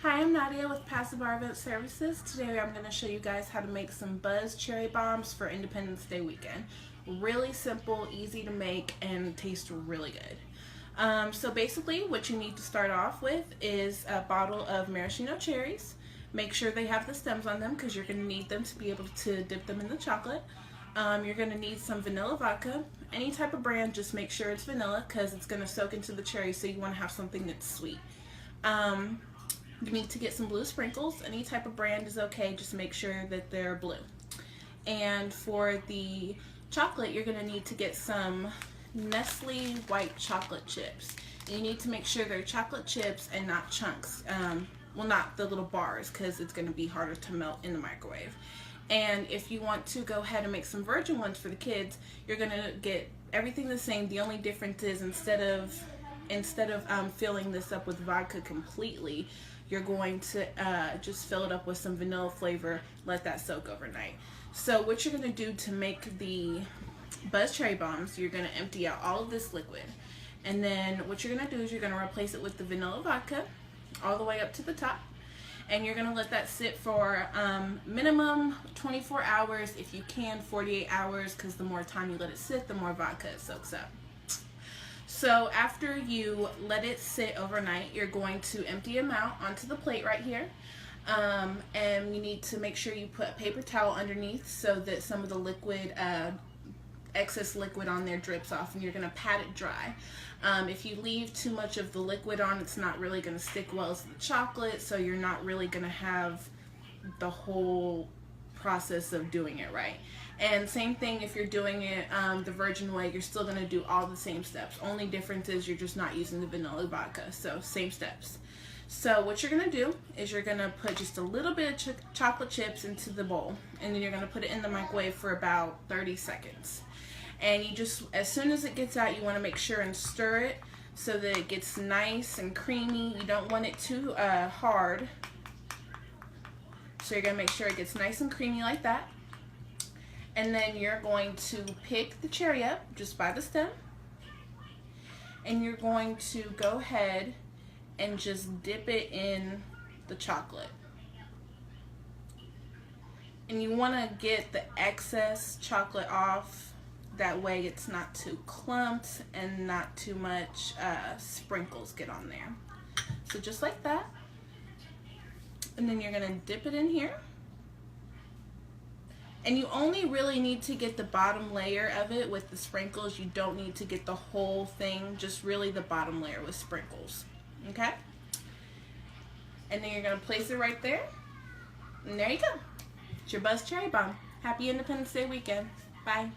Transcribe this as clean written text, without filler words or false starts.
Hi, I'm Nadia with Passive Bar Event Services. Today I'm going to show you guys how to make some Buzz cherry bombs for Independence Day weekend. Really simple, easy to make, and taste really good. So basically what you need to start off with is a bottle of maraschino cherries. Make sure they have the stems on them because you're going to need them to be able to dip them in the chocolate. You're going to need some vanilla vodka. Any type of brand, just make sure it's vanilla because it's going to soak into the cherry, so you want to have something that's sweet. You need to get some blue sprinkles. Any type of brand is okay, just make sure that they're blue. And for the chocolate, you're going to need to get some Nestle white chocolate chips. You need to make sure they're chocolate chips and not chunks. Well, not the little bars, because it's going to be harder to melt in the microwave. And if you want to go ahead and make some virgin ones for the kids, you're going to get everything the same. The only difference is instead of filling this up with vodka completely, you're going to just fill it up with some vanilla flavor, let that soak overnight. So what you're going to do to make the Buzz Cherry Bombs, you're going to empty out all of this liquid. And then what you're going to do is you're going to replace it with the vanilla vodka all the way up to the top. And you're going to let that sit for minimum 24 hours, if you can 48 hours, because the more time you let it sit, the more vodka it soaks up. So after you let it sit overnight, you're going to empty them out onto the plate right here. And you need to make sure you put a paper towel underneath so that some of the liquid, excess liquid on there drips off, and you're going to pat it dry. If you leave too much of the liquid on, it's not really going to stick well to the chocolate, so you're not really going to have the whole process of doing it right. And same thing if you're doing it the virgin way, you're still going to do all the same steps. Only difference is you're just not using the vanilla vodka, so same steps. So what you're going to do is you're going to put just a little bit of chocolate chips into the bowl, and then you're going to put it in the microwave for about 30 seconds. And you just, as soon as it gets out, you want to make sure and stir it so that it gets nice and creamy. You don't want it too hard. So you're going to make sure it gets nice and creamy like that. And then you're going to pick the cherry up just by the stem. And you're going to go ahead and just dip it in the chocolate. And you want to get the excess chocolate off. That way it's not too clumped and not too much sprinkles get on there. So just like that. And then you're going to dip it in here. And you only really need to get the bottom layer of it with the sprinkles. You don't need to get the whole thing, just really the bottom layer with sprinkles. Okay? And then you're going to place it right there. And there you go. It's your Buzz Cherry Bomb. Happy Independence Day weekend. Bye.